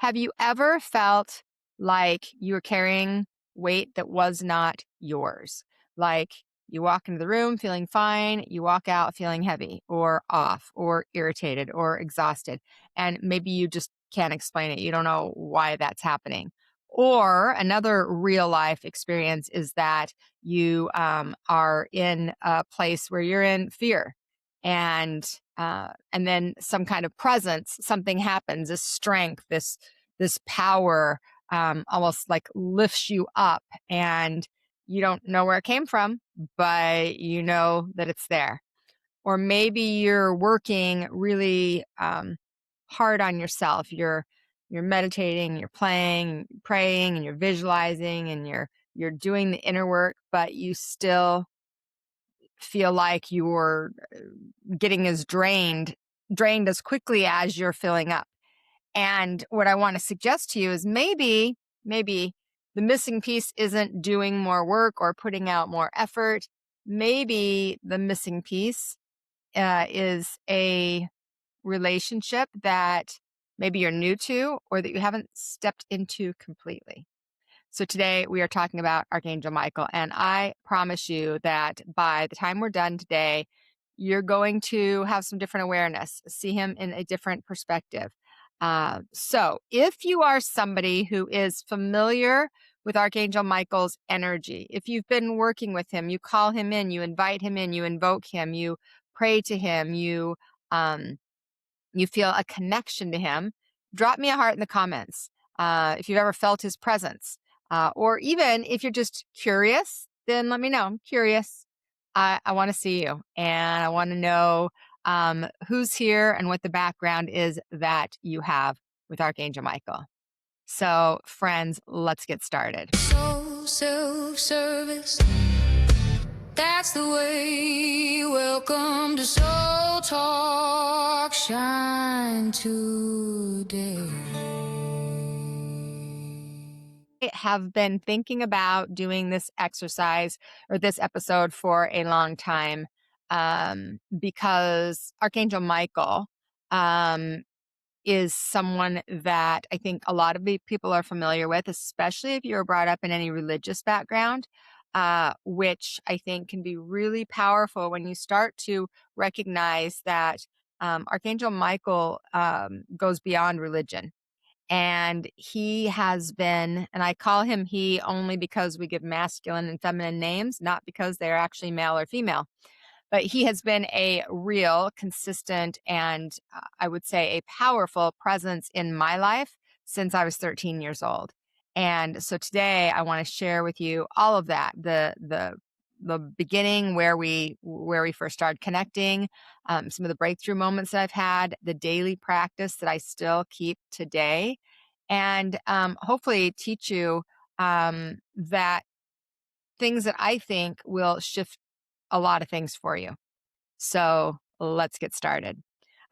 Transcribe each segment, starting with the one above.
Have you ever felt like you were carrying weight that was not yours? Like you walk into the room feeling fine, you walk out feeling heavy or off or irritated or exhausted, and maybe you just can't explain it. You don't know why that's happening. Or another real life experience is that you are in a place where you're in fear and then some kind of presence, something happens, this strength, this power, almost like lifts you up, and you don't know where it came from, but you know that it's there. Or maybe you're working really hard on yourself. You're meditating, you're playing, praying, and you're visualizing, and you're doing the inner work, but you still feel like you're getting as drained as quickly as you're filling up. And what I want to suggest to you is maybe the missing piece isn't doing more work or putting out more effort. Maybe the missing piece is a relationship that maybe you're new to or that you haven't stepped into completely. So today we are talking about Archangel Michael, and I promise you that by the time we're done today, you're going to have some different awareness, see him in a different perspective. So if you are somebody who is familiar with Archangel Michael's energy, if you've been working with him, you call him in, you invite him in, you invoke him, you pray to him, um, you feel a connection to him, drop me a heart in the comments. If you've ever felt his presence, or even if you're just curious, then let me know. I'm curious. I want to see you, and I want to know who's here and what the background is that you have with Archangel Michael. So, friends, let's get started. So self-service, that's the way. Welcome to Soul Talk, shine today. I have been thinking about doing this exercise or this episode for a long time because Archangel Michael um, is someone that I think a lot of people are familiar with, especially if you were brought up in any religious background, which I think can be really powerful when you start to recognize that Archangel Michael goes beyond religion. And he has been, and I call him he only because we give masculine and feminine names, not because they're actually male or female. But he has been a real, consistent, and I would say a powerful presence in my life since I was 13 years old. And so today I want to share with you all of that, the beginning where we first started connecting, some of the breakthrough moments that I've had, the daily practice that I still keep today, and hopefully teach you that things that I think will shift a lot of things for you. So let's get started.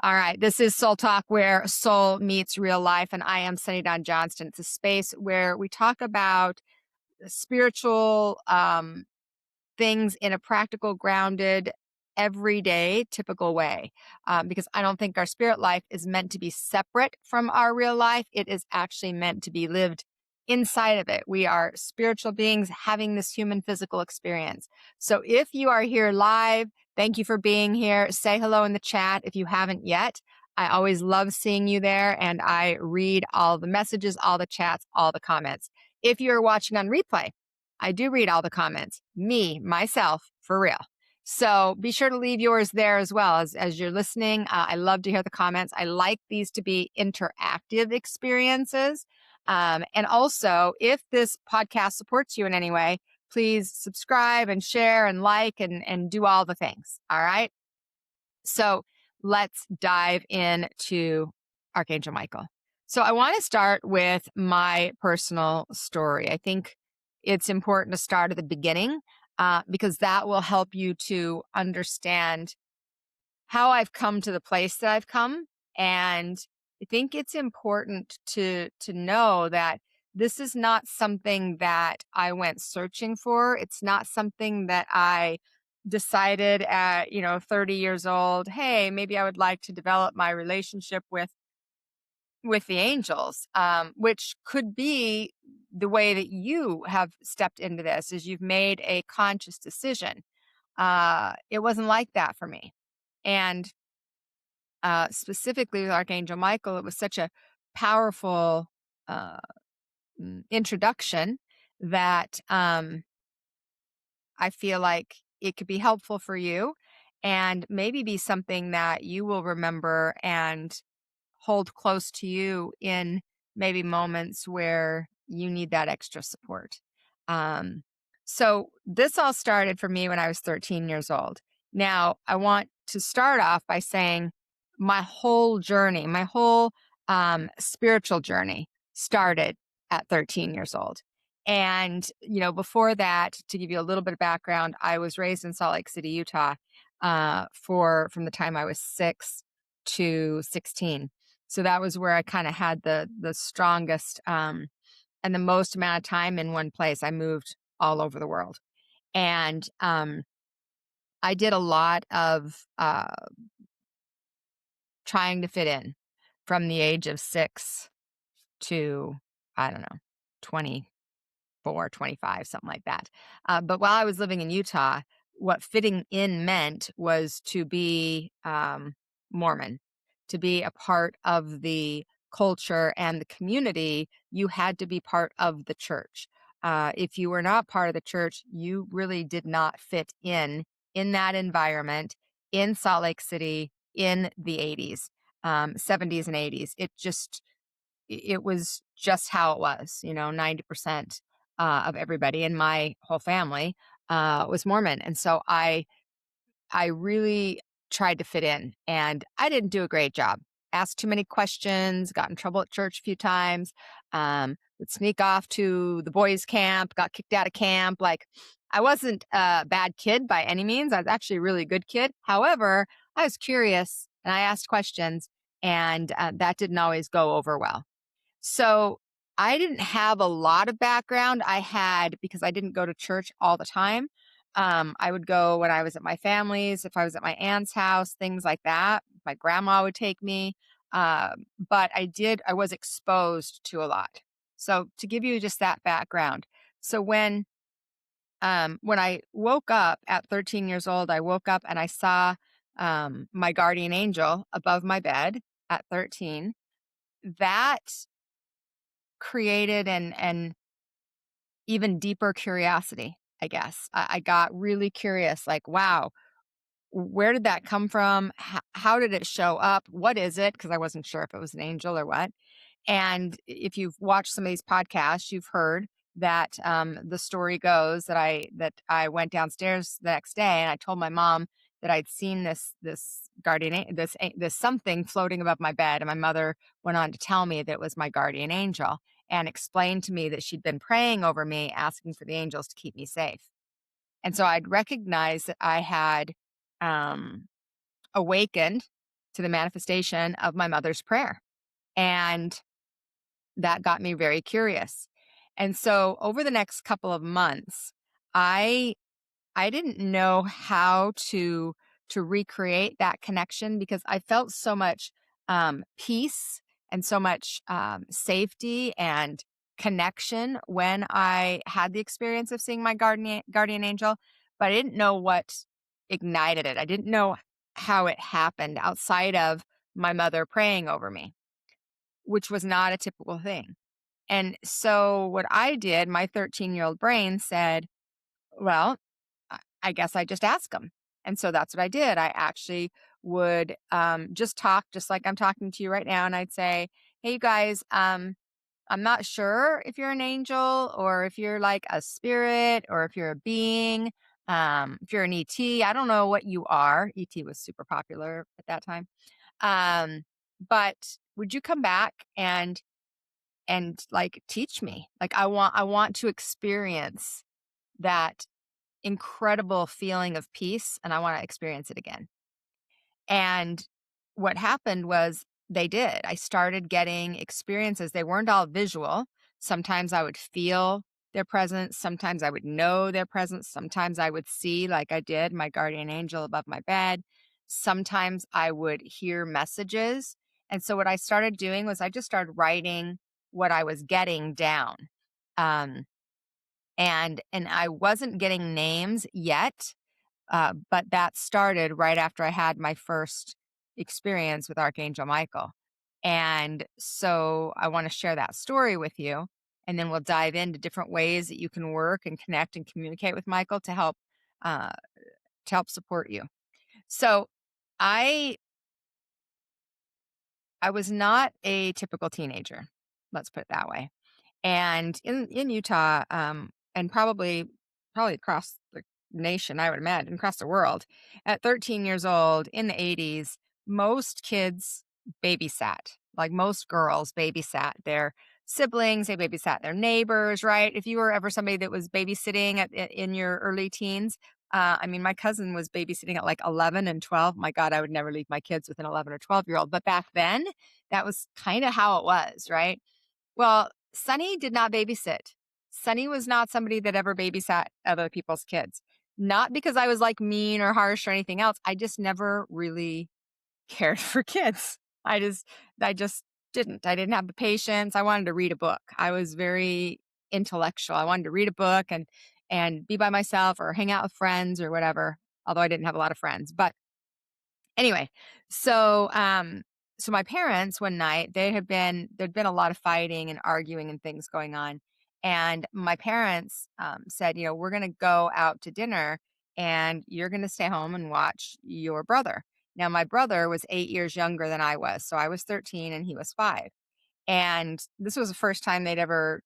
All right. This is Soul Talk, where soul meets real life. And I am Dawn Johnston. It's a space where we talk about spiritual things in a practical, grounded, everyday, typical way. Because I don't think our spirit life is meant to be separate from our real life. It is actually meant to be lived inside of it. We are spiritual beings having this human physical experience. So if you are here live, thank you for being here. Say hello in the chat if you haven't yet. I always love seeing you there, and I read all the messages, all the chats, all the comments. If you're watching on replay, I do read all the comments, myself, for real. So be sure to leave yours there as well as you're listening. I love to hear the comments. I like these to be interactive experiences. And also, if this podcast supports you in any way, please subscribe and share and like and do all the things. All right. So let's dive into Archangel Michael. So I want to start with my personal story. I think it's important to start at the beginning because that will help you to understand how I've come to the place that I've come. And I think it's important to know that this is not something that I went searching for. It's not something that I decided at, 30 years old, hey, maybe I would like to develop my relationship with with the angels, which could be the way that you have stepped into this is you've made a conscious decision. It wasn't like that for me. And specifically with Archangel Michael, it was such a powerful uh, introduction that I feel like it could be helpful for you and maybe be something that you will remember and hold close to you in maybe moments where you need that extra support. Um, so this all started for me when I was 13 years old. Now, I want to start off by saying my whole journey, my whole spiritual journey started at 13 years old. And, before that, to give you a little bit of background, I was raised in Salt Lake City, Utah, from the time I was 6 to 16. So that was where I kind of had the strongest and the most amount of time in one place. I moved all over the world, and I did a lot of trying to fit in from the age of 6 to, I don't know, 24, 25, something like that. But while I was living in Utah, what fitting in meant was to be Mormon, to be a part of the culture and the community. You had to be part of the church. If you were not part of the church, you really did not fit in that environment in Salt Lake City in the 80s, 70s, and 80s. It was just how it was. 90% of everybody in my whole family was Mormon. And so I really tried to fit in, and I didn't do a great job. Asked too many questions, got in trouble at church a few times, would sneak off to the boys' camp, got kicked out of camp. Like, I wasn't a bad kid by any means. I was actually a really good kid. However, I was curious and I asked questions, and that didn't always go over well. So I didn't have a lot of background. I had, because I didn't go to church all the time. I would go when I was at my family's, if I was at my aunt's house, things like that. My grandma would take me. But I was exposed to a lot. So to give you just that background. So when I woke up at 13 years old, I woke up and I saw my guardian angel above my bed at 13. That created an even deeper curiosity, I guess. I got really curious, like, wow, where did that come from? How did it show up? What is it? Because I wasn't sure if it was an angel or what. And if you've watched some of these podcasts, you've heard that the story goes that I went downstairs the next day and I told my mom that I'd seen this this something floating above my bed, and my mother went on to tell me that it was my guardian angel and explained to me that she'd been praying over me, asking for the angels to keep me safe. And so I'd recognized that I had um, awakened to the manifestation of my mother's prayer. And that got me very curious. And so over the next couple of months, I I didn't know how to recreate that connection because I felt so much peace and so much safety and connection when I had the experience of seeing my guardian angel, but I didn't know what ignited it. I didn't know how it happened outside of my mother praying over me, which was not a typical thing. And so what I did, my 13-year-old brain said, well, I guess I just ask them. And so that's what I did. I actually would just talk, just like I'm talking to you right now. And I'd say, hey, you guys, I'm not sure if you're an angel or if you're like a spirit or if you're a being, if you're an ET. I don't know what you are. ET was super popular at that time. But would you come back and like teach me? Like I want to experience that incredible feeling of peace, and I want to experience it again. And what happened was they did. I started getting experiences. They weren't all visual. Sometimes I would feel their presence. Sometimes I would know their presence. Sometimes I would see, like I did, my guardian angel above my bed. Sometimes I would hear messages. And so what I started doing was I just started writing what I was getting down. Um, and I wasn't getting names yet, but that started right after I had my first experience with Archangel Michael. And so I want to share that story with you. And then we'll dive into different ways that you can work and connect and communicate with Michael uh, to help support you. So I I was not a typical teenager. Let's put it that way. And in Utah, and probably across the nation, I would imagine, across the world, at 13 years old in the 80s, most kids babysat. Like most girls babysat their siblings, they babysat their neighbors, right? If you were ever somebody that was babysitting in your early teens, I mean, my cousin was babysitting at like 11 and 12. My God, I would never leave my kids with an 11 or 12-year-old. But back then, that was kind of how it was, right? Well, Sunny did not babysit. Sunny was not somebody that ever babysat other people's kids. Not because I was like mean or harsh or anything else. I just never really cared for kids. I just didn't. I didn't have the patience. I wanted to read a book. I was very intellectual. I wanted to read a book and be by myself or hang out with friends or whatever. Although I didn't have a lot of friends. But anyway, so so my parents one night, there'd been a lot of fighting and arguing and things going on. And my parents said, you know, we're going to go out to dinner and you're going to stay home and watch your brother. Now my brother was 8 years younger than I was. So I was 13 and he was 5. And this was the first time they'd ever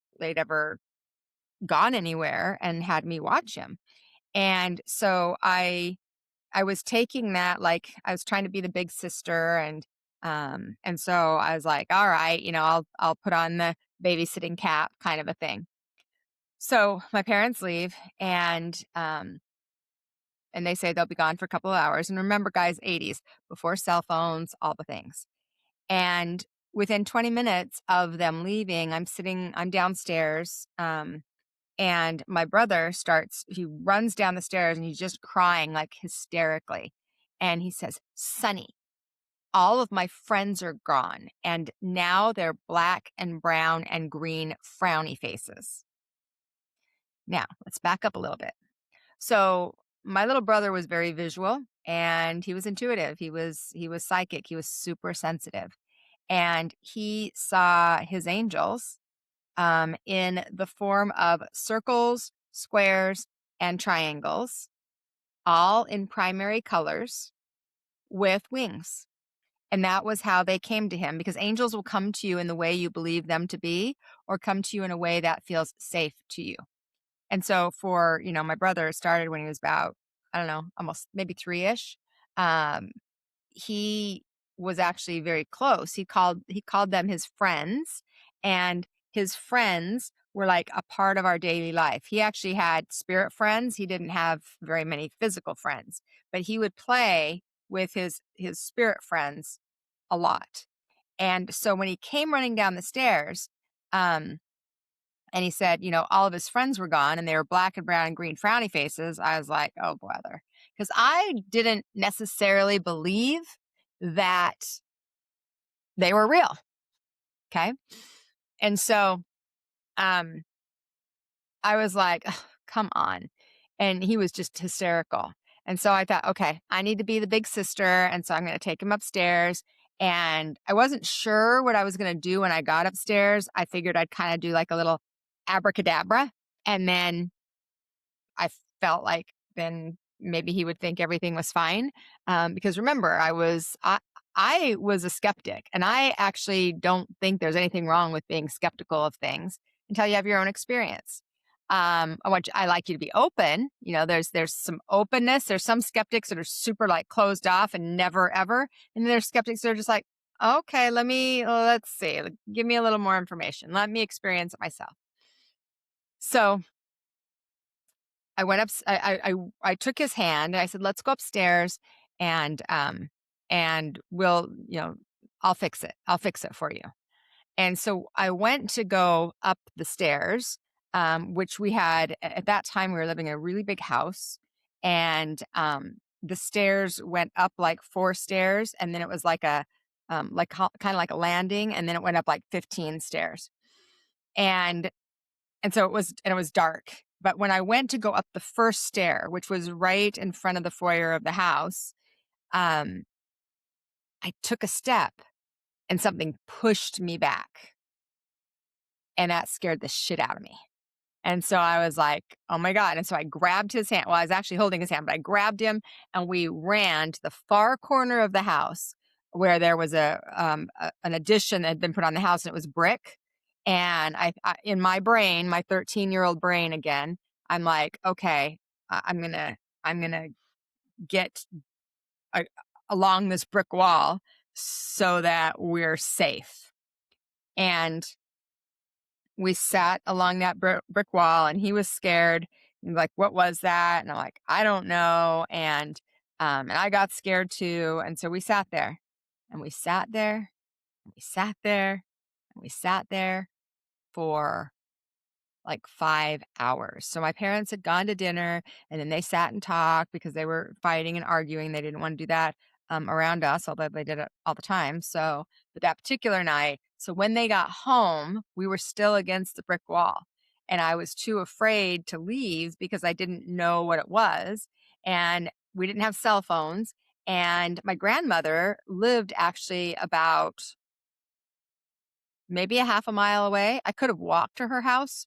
gone anywhere and had me watch him. And so I was taking that, like, I was trying to be the big sister and so I was like, "All right, you know, I'll put on the babysitting cap," kind of a thing. So, my parents leave and they say they'll be gone for a couple of hours, and remember, guys, 80s, before cell phones, all the things. And within 20 minutes of them leaving, I'm downstairs, and my brother he runs down the stairs and he's just crying like hysterically. And he says, "Sonny, all of my friends are gone. And now they're black and brown and green frowny faces." Now, let's back up a little bit. So, my little brother was very visual and he was intuitive. He was psychic. He was super sensitive. And he saw his angels in the form of circles, squares, and triangles, all in primary colors with wings. And that was how they came to him because angels will come to you in the way you believe them to be or come to you in a way that feels safe to you. And so for, my brother started when he was about, I don't know, almost maybe 3-ish. Um, he was actually very close. He called them his friends, and his friends were like a part of our daily life. He actually had spirit friends. He didn't have very many physical friends, but he would play with his spirit friends a lot. And so when he came running down the stairs, um, and he said, all of his friends were gone and they were black and brown and green frowny faces. I was like, oh, brother. Because I didn't necessarily believe that they were real. Okay. And so um, I was like, "Ugh, come on." And he was just hysterical. And so I thought, okay, I need to be the big sister. And so I'm going to take him upstairs. And I wasn't sure what I was going to do when I got upstairs. I figured I'd kind of do like a little abracadabra. And then I felt like then maybe he would think everything was fine. Because remember, I was a skeptic, and I actually don't think there's anything wrong with being skeptical of things until you have your own experience. I like you to be open. There's some openness. There's some skeptics that are super like closed off and never ever, and then there's skeptics that are just like, okay, let's see, like, give me a little more information. Let me experience it myself. So I went up. I took his hand and I said, "Let's go upstairs and we'll, I'll fix it. I'll fix it for you." And so I went to go up the stairs, which we had at that time. We were living in a really big house, and the stairs went up like 4 stairs, and then it was like like kind of like a landing, and then it went up like 15 stairs. And so it was dark. But when I went to go up the first stair, which was right in front of the foyer of the house, um, I took a step and something pushed me back, and that scared the shit out of me. And so I was like, "Oh my god." And so I grabbed his hand. Well, I was actually holding his hand, but I grabbed him and we ran to the far corner of the house where there was an addition that had been put on the house, and it was brick. And in my brain, my 13-year-old brain again, I'm like, "Okay, I'm going to get a, along this brick wall so that we're safe." And we sat along that brick wall, and he was scared. And like, "What was that?" And I'm like, "I don't know." And I got scared too. And so we sat there, and we sat there, and we sat there, and we sat there for like 5 hours. So my parents had gone to dinner, and then they sat and talked because they were fighting and arguing. They didn't want to do that around us, although they did it all the time. So, but that particular night, so when they got home, we were still against the brick wall. And I was too afraid to leave because I didn't know what it was. And we didn't have cell phones. And my grandmother lived actually about maybe a half a mile away. I could have walked to her house,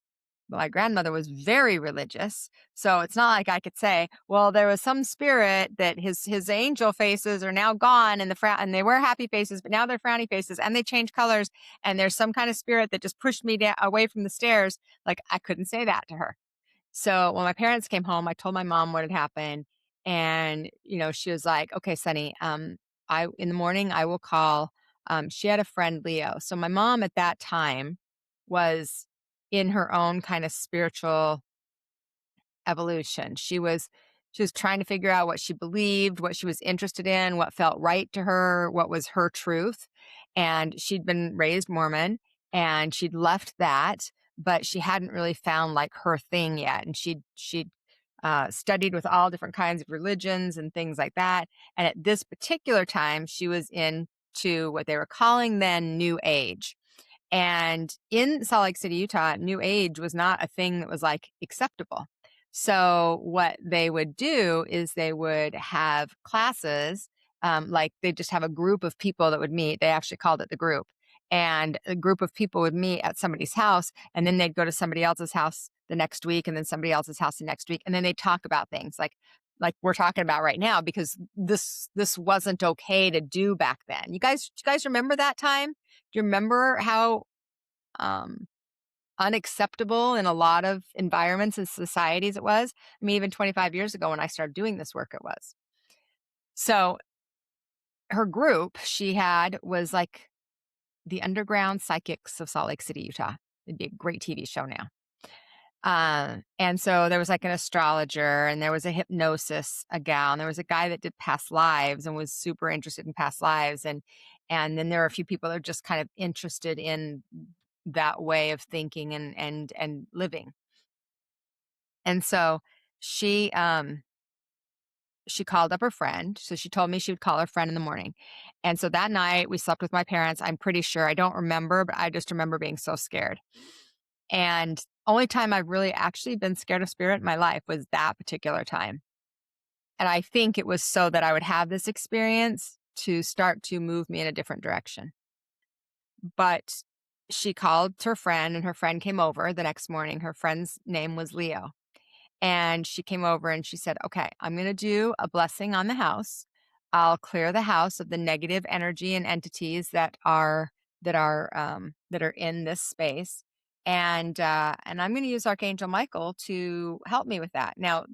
but my grandmother was very religious. So it's not like I could say, "Well, there was some spirit that his angel faces are now gone, and and they were happy faces, but now they're frowny faces, and they change colors, and there's some kind of spirit that just pushed me away from the stairs." Like, I couldn't say that to her. So when my parents came home, I told my mom what had happened, and she was like, "Okay, Sonny, I in the morning I will call." She had a friend, Leo. So my mom at that time was in her own kind of spiritual evolution. She was trying to figure out what she believed, what she was interested in, what felt right to her, what was her truth. And she'd been raised Mormon, and she'd left that, but she hadn't really found like her thing yet. And she'd studied with all different kinds of religions and things like that. And at this particular time, she was into what they were calling then New Age. And in Salt Lake City, Utah, New Age was not a thing that was like acceptable. So what they would do is they would have classes, like they just have a group of people that would meet. They actually called it the group. And a group of people would meet at somebody's house, and then they'd go to somebody else's house the next week, and then somebody else's house the next week, and then they talk about things like we're talking about right now, because this wasn't okay to do back then. You guys remember that time? Do you remember how um, unacceptable in a lot of environments and societies it was? I mean, even 25 years ago when I started doing this work, it was. So her group she had was like the Underground Psychics of Salt Lake City, Utah. It'd be a great TV show now. And so there was like an astrologer, and there was a hypnosis, a gal, and there was a guy that did past lives and was super interested in past lives. And then there were a few people that are just kind of interested in that way of thinking and living. And so she she called up her friend. So she told me she would call her friend in the morning. And so that night we slept with my parents. I'm pretty sure, I don't remember, but I just remember being so scared. And only time I've really actually been scared of spirit in my life was that particular time. And I think it was so that I would have this experience to start to move me in a different direction. But she called her friend, and her friend came over the next morning. Her friend's name was Leo. And she came over and she said, "Okay, I'm going to do a blessing on the house. I'll clear the house of the negative energy and entities that are in this space. And I'm going to use Archangel Michael to help me with that." Now,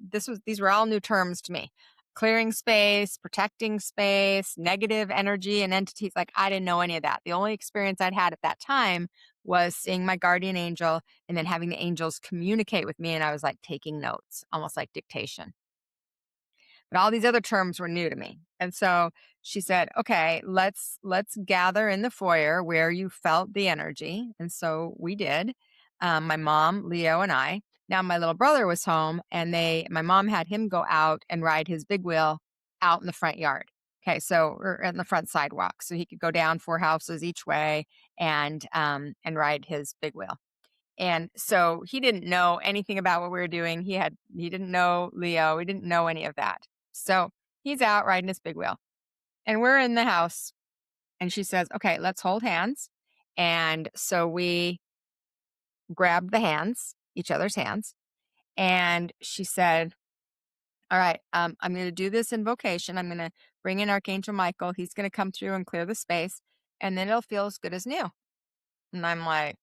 these were all new terms to me. Clearing space, protecting space, negative energy and entities. Like, I didn't know any of that. The only experience I'd had at that time was seeing my guardian angel and then having the angels communicate with me. And I was like taking notes, almost like dictation. But all these other terms were new to me. And so she said, "Okay, let's gather in the foyer where you felt the energy." And so we did. My mom, Leo, and I. Now my little brother was home, and my mom had him go out and ride his big wheel out in the front yard. Okay, so we're on the front sidewalk, so he could go down 4 houses each way and ride his big wheel. And so he didn't know anything about what we were doing. He didn't know Leo. He didn't know any of that. So he's out riding his big wheel. And we're in the house and she says, "Okay, let's hold hands." And so we grabbed the hands, each other's hands, and she said, "All right, I'm going to do this invocation. I'm going to bring in Archangel Michael. He's going to come through and clear the space, and then it'll feel as good as new." And I'm like,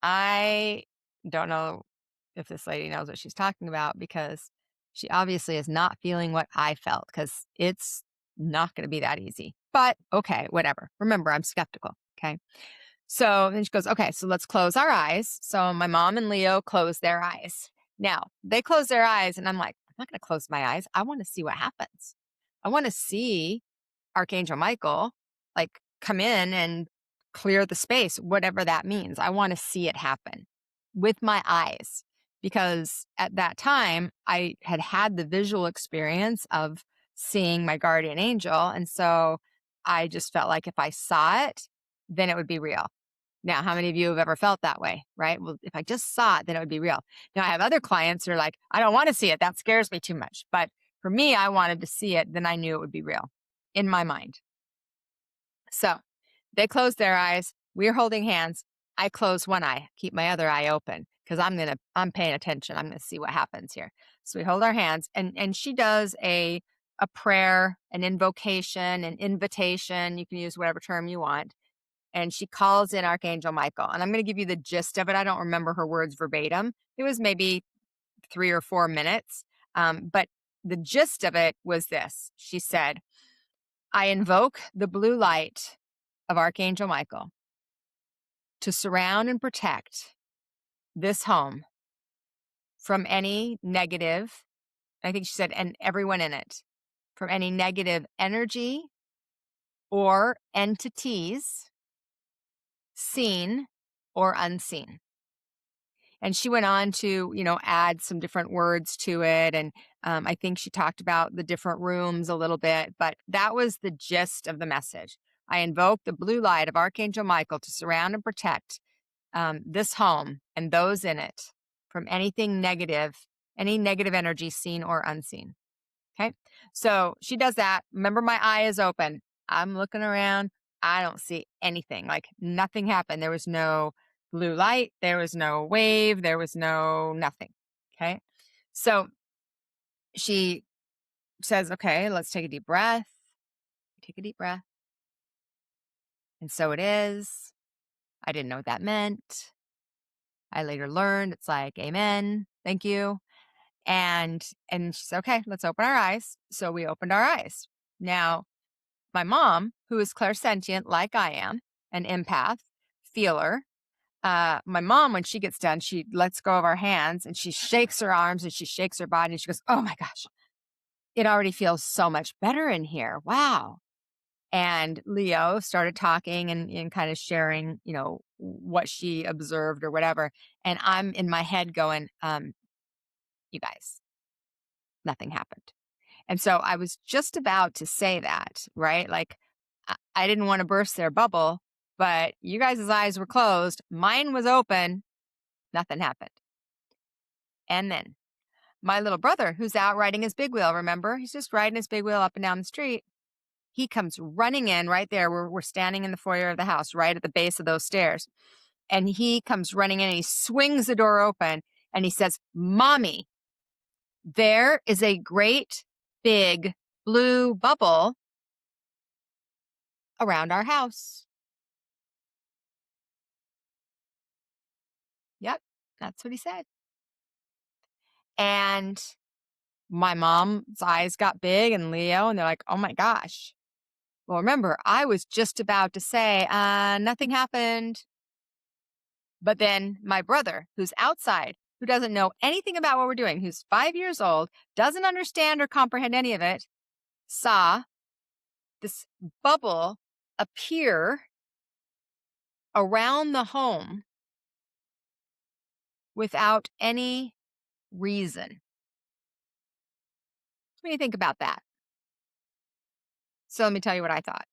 I don't know if this lady knows what she's talking about because she obviously is not feeling what I felt because it's not going to be that easy. But okay, whatever. Remember, I'm skeptical. Okay. So then she goes, "Okay, so let's close our eyes." So my mom and Leo close their eyes. Now they close their eyes, and I'm like, I'm not going to close my eyes. I want to see what happens. I want to see Archangel Michael like come in and clear the space, whatever that means. I want to see it happen with my eyes because at that time I had had the visual experience of seeing my guardian angel. And so I just felt like if I saw it, then it would be real. Now, how many of you have ever felt that way, right? Well, if I just saw it, then it would be real. Now, I have other clients who are like, I don't want to see it. That scares me too much. But for me, I wanted to see it. Then I knew it would be real in my mind. So they closed their eyes. We're holding hands. I close one eye, keep my other eye open because I'm paying attention. I'm gonna see what happens here. So we hold our hands and she does a prayer, an invocation, an invitation. You can use whatever term you want. And she calls in Archangel Michael. And I'm gonna give you the gist of it. I don't remember her words verbatim. It was maybe 3 or 4 minutes. But the gist of it was this. She said, "I invoke the blue light of Archangel Michael to surround and protect this home from any negative," I think she said, "and everyone in it, from any negative energy or entities, seen or unseen." And she went on to, add some different words to it. And I think she talked about the different rooms a little bit, but that was the gist of the message. I invoke the blue light of Archangel Michael to surround and protect this home and those in it from anything negative, any negative energy seen or unseen. Okay. So she does that. Remember, my eye is open. I'm looking around. I don't see anything. Like nothing happened. There was no blue light. There was no wave. There was no nothing. Okay. So she says, "Okay, let's take a deep breath." Take a deep breath. And so it is. I didn't know what that meant. I later learned it's like, "Amen. Thank you." And she said, "Okay, let's open our eyes." So we opened our eyes. Now, my mom, who is clairsentient like I am, an empath, feeler, my mom, when she gets done, she lets go of our hands and she shakes her arms and she shakes her body and she goes, "Oh my gosh, it already feels so much better in here. Wow." And Leo started talking and kind of sharing, what she observed or whatever. And I'm in my head going, "You guys, nothing happened." And so I was just about to say that, right? Like, I didn't want to burst their bubble, but you guys' eyes were closed. Mine was open. Nothing happened. And then my little brother, who's out riding his big wheel, remember? He's just riding his big wheel up and down the street. He comes running in right there. We're standing in the foyer of the house, right at the base of those stairs. And he comes running in and he swings the door open and he says, "Mommy, there is a great big blue bubble around our house." Yep, that's what he said. And my mom's eyes got big and Leo, and they're like, "Oh my gosh." Well, remember, I was just about to say, nothing happened. But then my brother, who's outside, who doesn't know anything about what we're doing, who's 5 years old, doesn't understand or comprehend any of it, saw this bubble appear around the home without any reason. What do you think about that? So let me tell you what I thought.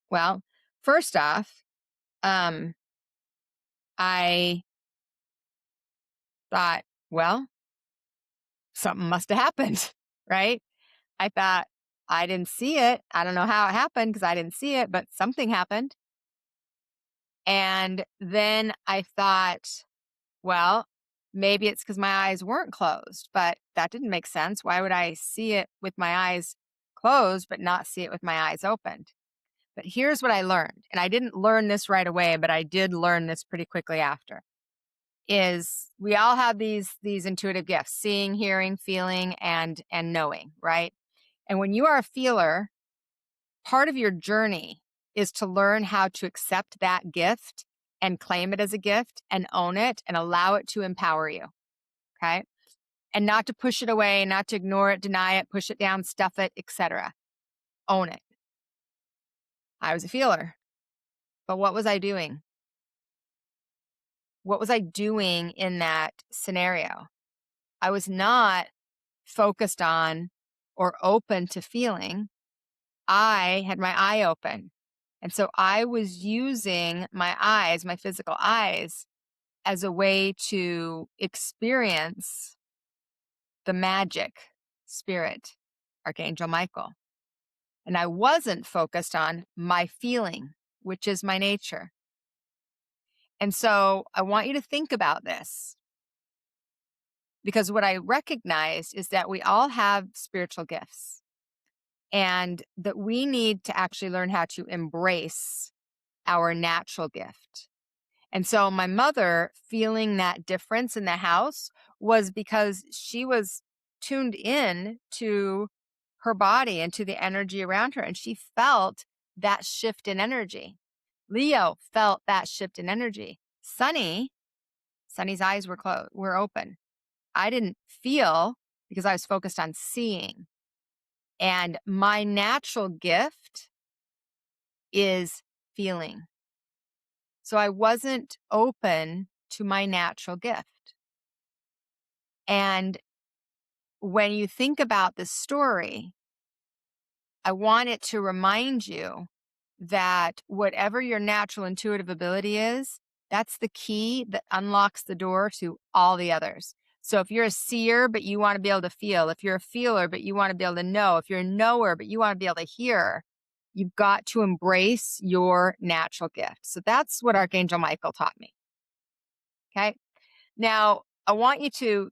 Well, first off, um, I thought, well, something must have happened, right? I thought, I didn't see it. I don't know how it happened because I didn't see it, but something happened. And then I thought, well, maybe it's because my eyes weren't closed, but that didn't make sense. Why would I see it with my eyes closed, but not see it with my eyes opened? But here's what I learned. And I didn't learn this right away, but I did learn this pretty quickly after. Is we all have these intuitive gifts, seeing, hearing, feeling, and knowing, right? And when you are a feeler, part of your journey is to learn how to accept that gift and claim it as a gift and own it and allow it to empower you. Okay. And not to push it away, not to ignore it, deny it, push it down, stuff it, etc. Own it. I was a feeler. But what was I doing? What was I doing in that scenario? I was not focused on or open to feeling. I had my eye open. And so I was using my eyes, my physical eyes, as a way to experience the magic spirit, Archangel Michael. And I wasn't focused on my feeling, which is my nature. And so I want you to think about this because what I recognized is that we all have spiritual gifts and that we need to actually learn how to embrace our natural gift. And so my mother feeling that difference in the house was because she was tuned in to her body and to the energy around her. And she felt that shift in energy. Leo felt that shift in energy. Sunny's eyes were closed, were open. I didn't feel because I was focused on seeing. And my natural gift is feeling. So I wasn't open to my natural gift. And when you think about this story, I want it to remind you that whatever your natural intuitive ability is, that's the key that unlocks the door to all the others. So if you're a seer, but you want to be able to feel, if you're a feeler, but you want to be able to know, if you're a knower, but you want to be able to hear, you've got to embrace your natural gift. So that's what Archangel Michael taught me. Okay. Now, I want you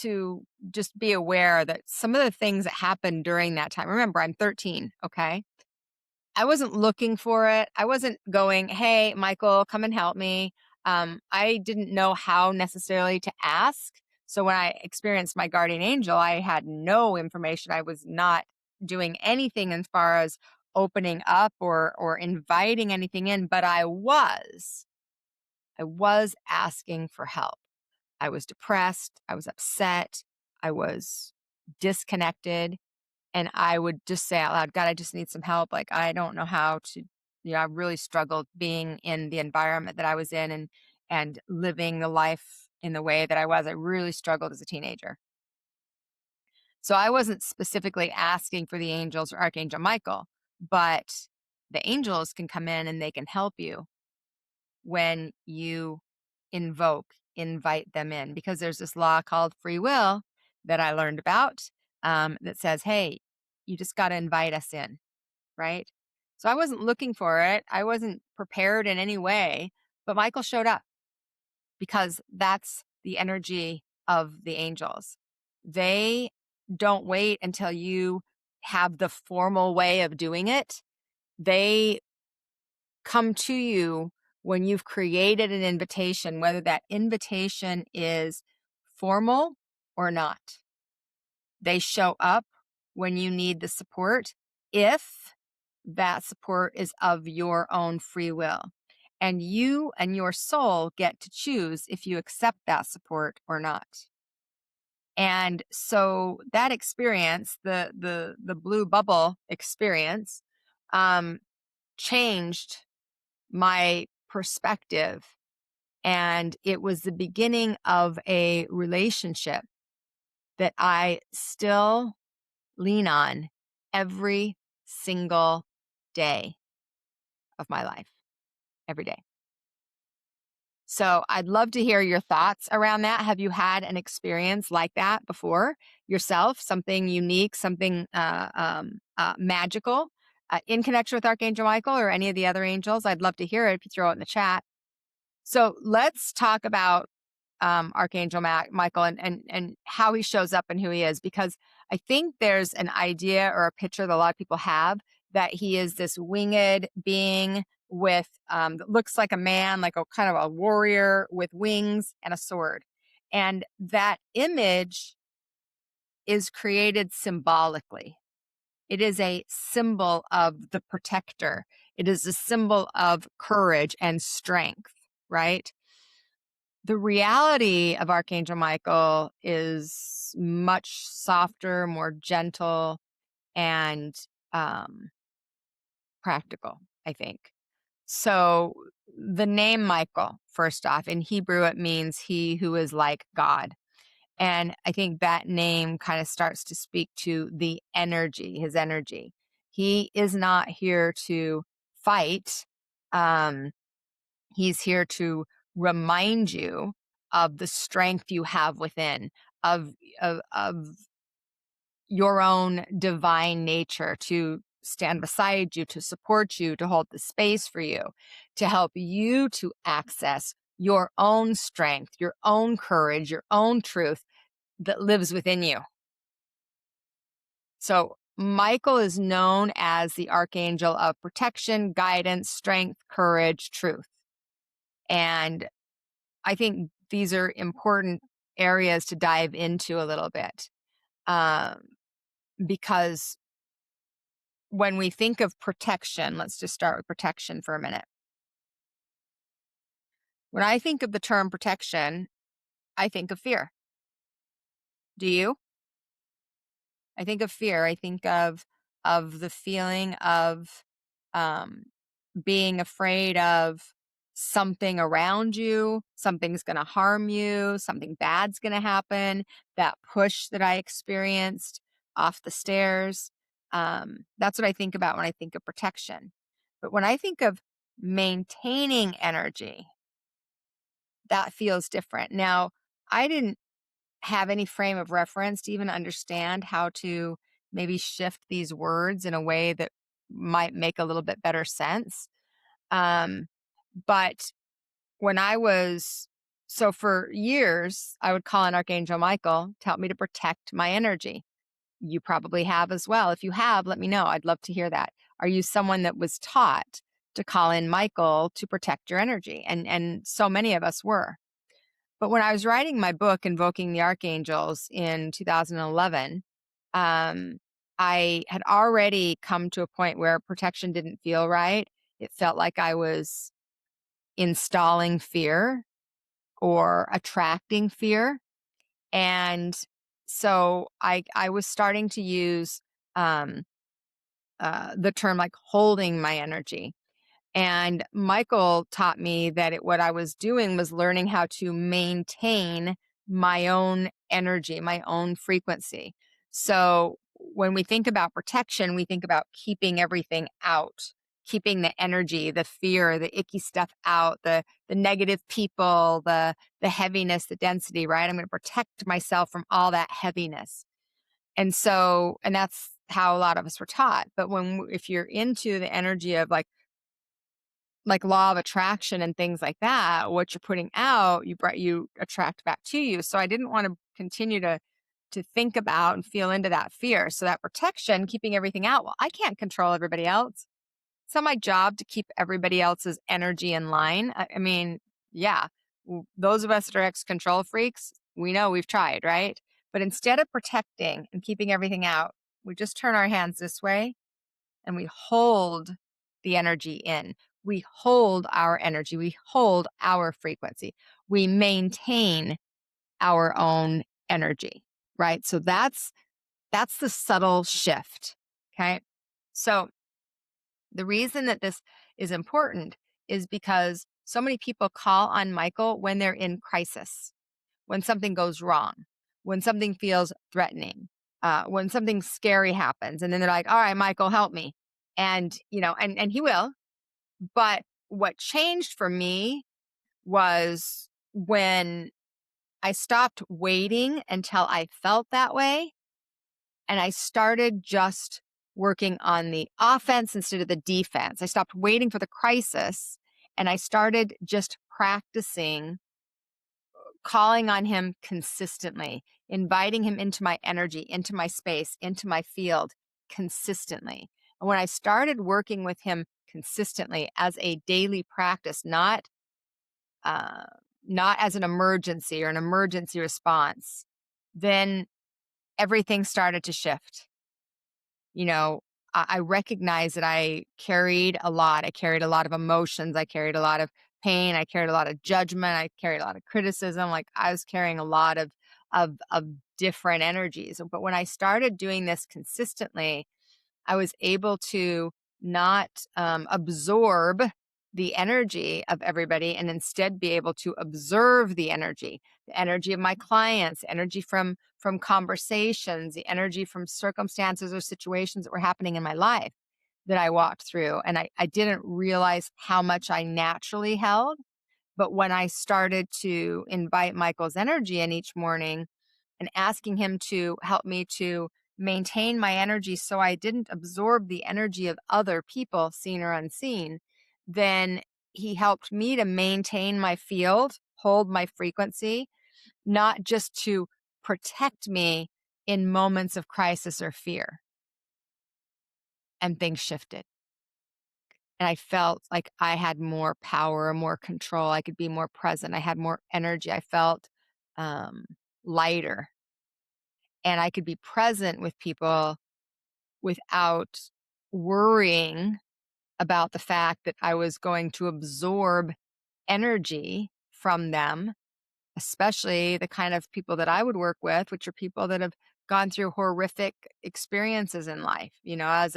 to just be aware that some of the things that happened during that time. Remember, I'm 13, okay? I wasn't looking for it. I wasn't going, "Hey, Michael, come and help me." I didn't know how necessarily to ask. So when I experienced my guardian angel, I had no information. I was not doing anything as far as opening up or inviting anything in, but I was asking for help. I was depressed, I was upset, I was disconnected, and I would just say out loud, "God, I just need some help. Like, I don't know how to." I really struggled being in the environment that I was in and living the life in the way that I was. I really struggled as a teenager. So I wasn't specifically asking for the angels or Archangel Michael, but the angels can come in and they can help you when you invite them in, because there's this law called free will that I learned about that says, hey, you just got to invite us in, right? So I wasn't looking for it. I wasn't prepared in any way, but Michael showed up because that's the energy of the angels. They don't wait until you have the formal way of doing it. They come to you when you've created an invitation, whether that invitation is formal or not. They show up when you need the support if that support is of your own free will. And you and your soul get to choose if you accept that support or not. And so that experience, the blue bubble experience, changed my perspective. And it was the beginning of a relationship that I still lean on every single day of my life, every day. So I'd love to hear your thoughts around that. Have you had an experience like that before yourself? Something unique, something magical in connection with Archangel Michael or any of the other angels? I'd love to hear it if you throw it in the chat. So let's talk about Archangel Michael and how he shows up and who he is, because I think there's an idea or a picture that a lot of people have that he is this winged being with that looks like a man, like a kind of a warrior with wings and a sword. And that image is created symbolically. It is a symbol of the protector. It is a symbol of courage and strength, right? The reality of Archangel Michael is much softer, more gentle, and practical, I think. So, the name Michael, first off, in Hebrew, it means he who is like God. And I think that name kind of starts to speak to the energy, his energy. He is not here to fight. Um, He's here to remind you of the strength you have within, of your own divine nature, to stand beside you, to support you, to hold the space for you, to help you to access your own strength, your own courage, your own truth that lives within you. So Michael is known as the archangel of protection, guidance, strength, courage, truth. And I think these are important areas to dive into a little bit, um, because when we think of protection, let's just start with protection for a minute. When I think of the term protection, I think of fear. Do you? I think of fear. I think of the feeling of um, being afraid of something around you, something's going to harm you, something bad's going to happen. That push that I experienced off the stairs. That's what I think about when I think of protection. But when I think of maintaining energy, that feels different. Now, I didn't have any frame of reference to even understand how to maybe shift these words in a way that might make a little bit better sense. Um, but when I was, so for years, I would call on Archangel Michael to help me to protect my energy. You probably have as well. If you have, let me know. I'd love to hear that. Are you someone that was taught to call in Michael to protect your energy? And so many of us were. But when I was writing my book, Invoking the Archangels, in 2011, I had already come to a point where protection didn't feel right. It felt like I was installing fear or attracting fear. And so I was starting to use um, the term like holding my energy. And Michael taught me that what I was doing was learning how to maintain my own energy, my own frequency. So when we think about protection, we think about keeping everything out, keeping the energy, the fear, the icky stuff out, the negative people, the heaviness, the density, right? I'm going to protect myself from all that heaviness. And that's how a lot of us were taught. But if you're into the energy of like law of attraction and things like that, what you're putting out, you attract back to you. So I didn't want to continue to think about and feel into that fear. So that protection, keeping everything out. Well, I can't control everybody else. It's not my job to keep everybody else's energy in line. I mean, yeah, those of us that are ex-control freaks, we know we've tried, right? But instead of protecting and keeping everything out, we just turn our hands this way and we hold the energy in. We hold our energy. We hold our frequency. We maintain our own energy, right? So that's the subtle shift. Okay. So the reason that this is important is because so many people call on Michael when they're in crisis, when something goes wrong, when something feels threatening, when something scary happens. And then they're like, all right, Michael, help me. And, and he will. But what changed for me was when I stopped waiting until I felt that way, and I started just working on the offense instead of the defense. I stopped waiting for the crisis, and I started just practicing calling on him consistently, inviting him into my energy, into my space, into my field consistently. And when I started working with him consistently as a daily practice, uh, not as an emergency or an emergency response, then everything started to shift. You know, I recognized that I carried a lot. I carried a lot of emotions. I carried a lot of pain. I carried a lot of judgment. I carried a lot of criticism. Like I was carrying a lot of different energies. But when I started doing this consistently, I was able to not absorb the energy of everybody and instead be able to observe the energy of my clients, energy from conversations, the energy from circumstances or situations that were happening in my life that I walked through. And I didn't realize how much I naturally held. But when I started to invite Michael's energy in each morning, and asking him to help me to maintain my energy so I didn't absorb the energy of other people, seen or unseen, then he helped me to maintain my field, hold my frequency, not just to protect me in moments of crisis or fear. And things shifted. And I felt like I had more power, more control. I could be more present. I had more energy. I felt um, lighter, and I could be present with people without worrying about the fact that I was going to absorb energy from them, especially the kind of people that I would work with, which are people that have gone through horrific experiences in life. As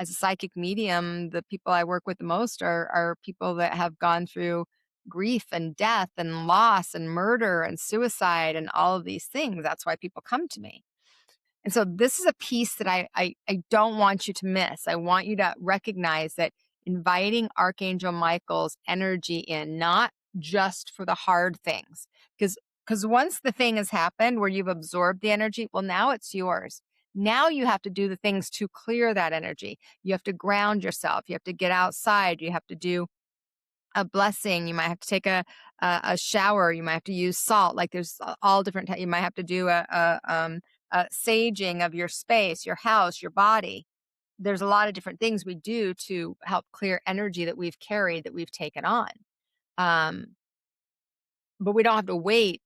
a psychic medium, the people I work with the most are people that have gone through grief and death and loss and murder and suicide and all of these things. That's why people come to me. And so this is a piece that I don't want you to miss. I want you to recognize that inviting Archangel Michael's energy in, not just for the hard things. Because once the thing has happened where you've absorbed the energy, well, now it's yours. Now you have to do the things to clear that energy. You have to ground yourself. You have to get outside. You have to do a blessing. You might have to take a shower. You might have to use salt. Like there's all different. You might have to do a saging of your space, your house, your body. There's a lot of different things we do to help clear energy that we've carried, that we've taken on. Um, but we don't have to wait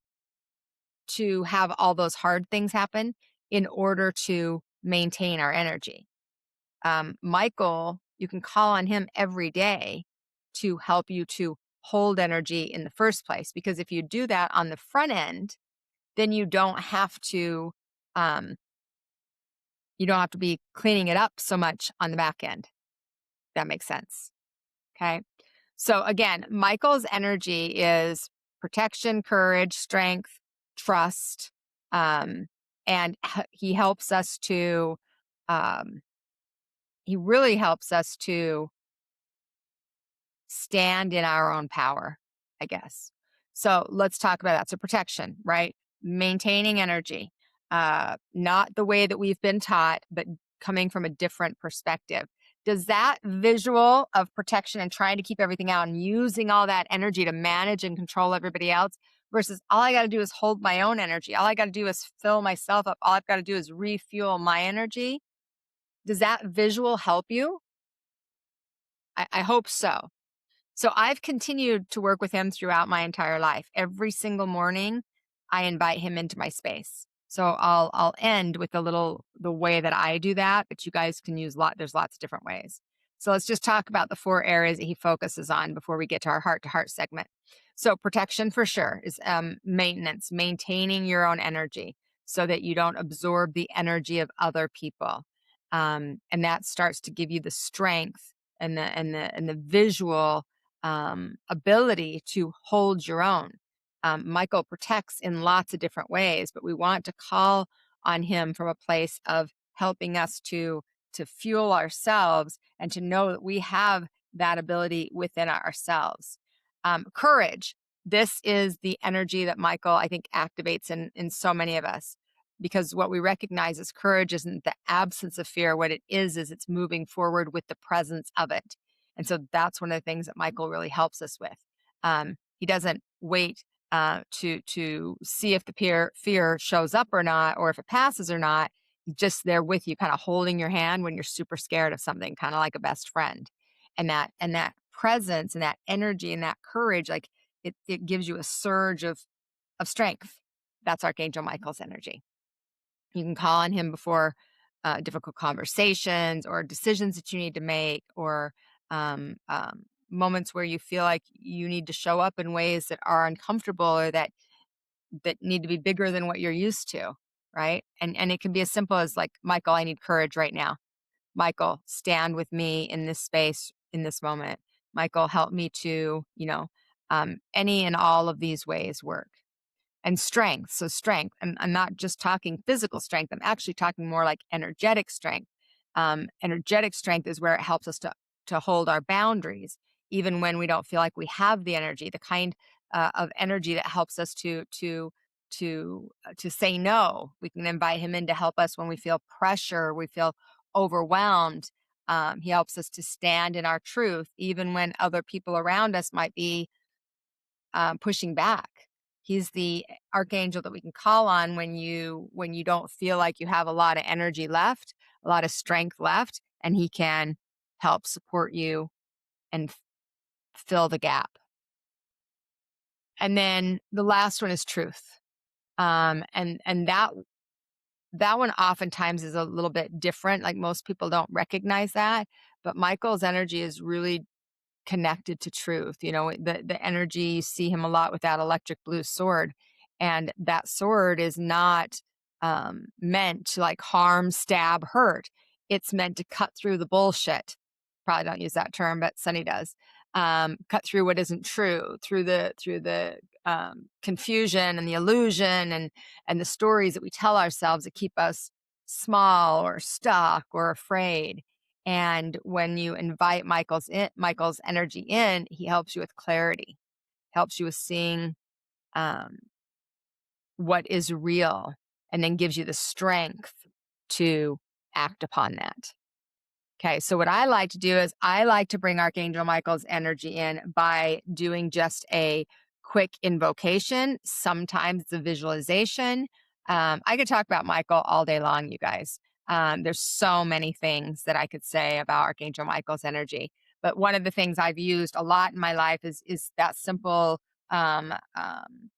to have all those hard things happen in order to maintain our energy. Michael, you can call on him every day to help you to hold energy in the first place. Because if you do that on the front end, then um, you don't have to be cleaning it up so much on the back end. That makes sense. Okay. So again, Michael's energy is protection, courage, strength, trust. He helps us to, um, he really helps us to stand in our own power, I guess. So let's talk about that. So protection, right? Maintaining energy, not the way that we've been taught, but coming from a different perspective. Does that visual of protection and trying to keep everything out and using all that energy to manage and control everybody else versus all I got to do is hold my own energy. All I got to do is fill myself up. All I've got to do is refuel my energy. Does that visual help you? I hope so. So I've continued to work with him throughout my entire life. Every single morning, I invite him into my space. So I'll end with the way that I do that, but you guys can use there's lots of different ways. So let's just talk about the 4 areas that he focuses on before we get to our heart to heart segment. So protection for sure is maintenance, maintaining your own energy so that you don't absorb the energy of other people. And that starts to give you the strength and the visual ability to hold your own. Michael protects in lots of different ways, but we want to call on him from a place of helping us to to fuel ourselves and to know that we have that ability within ourselves. Courage. This is the energy that Michael, I think, activates in so many of us, because what we recognize as courage isn't the absence of fear. What it is it's moving forward with the presence of it. And so that's one of the things that Michael really helps us with. He doesn't wait to see if the fear shows up or not, or if it passes or not. He's just there with you, kind of holding your hand when you're super scared of something, kind of like a best friend. And that presence and that energy and that courage, like it gives you a surge of strength. That's Archangel Michael's energy. You can call on him before difficult conversations or decisions that you need to make, or um, um, moments where you feel like you need to show up in ways that are uncomfortable, or that need to be bigger than what you're used to, right? And it can be as simple as like, Michael, I need courage right now. Michael, stand with me in this space in this moment. Michael, help me to, any and all of these ways work. And strength. So strength, and I'm not just talking physical strength. I'm actually talking more like energetic strength. Energetic strength is where it helps us to hold our boundaries, even when we don't feel like we have the energy. The kind of energy that helps us to say no. We can invite him in to help us when we feel pressure, we feel overwhelmed. He helps us to stand in our truth, even when other people around us might be pushing back. He's the archangel that we can call on when you don't feel like you have a lot of energy left, a lot of strength left, and he can help support you and fill the gap. And then the last one is truth. And that one oftentimes is a little bit different. Like, most people don't recognize that, but Michael's energy is really connected to truth. The energy, you see him a lot with that electric blue sword, and that sword is not meant to like harm, stab, hurt. It's meant to cut through the bullshit. Probably don't use that term, but Sunny does. Cut through what isn't true, through the confusion and the illusion and the stories that we tell ourselves that keep us small or stuck or afraid. And when you invite Michael's energy in, he helps you with clarity, helps you with seeing um, what is real, and then gives you the strength to act upon that. Okay, so what I like to do is I like to bring Archangel Michael's energy in by doing just a quick invocation. Sometimes it's a visualization. I could talk about Michael all day long, you guys. There's so many things that I could say about Archangel Michael's energy. But one of the things I've used a lot in my life is that simple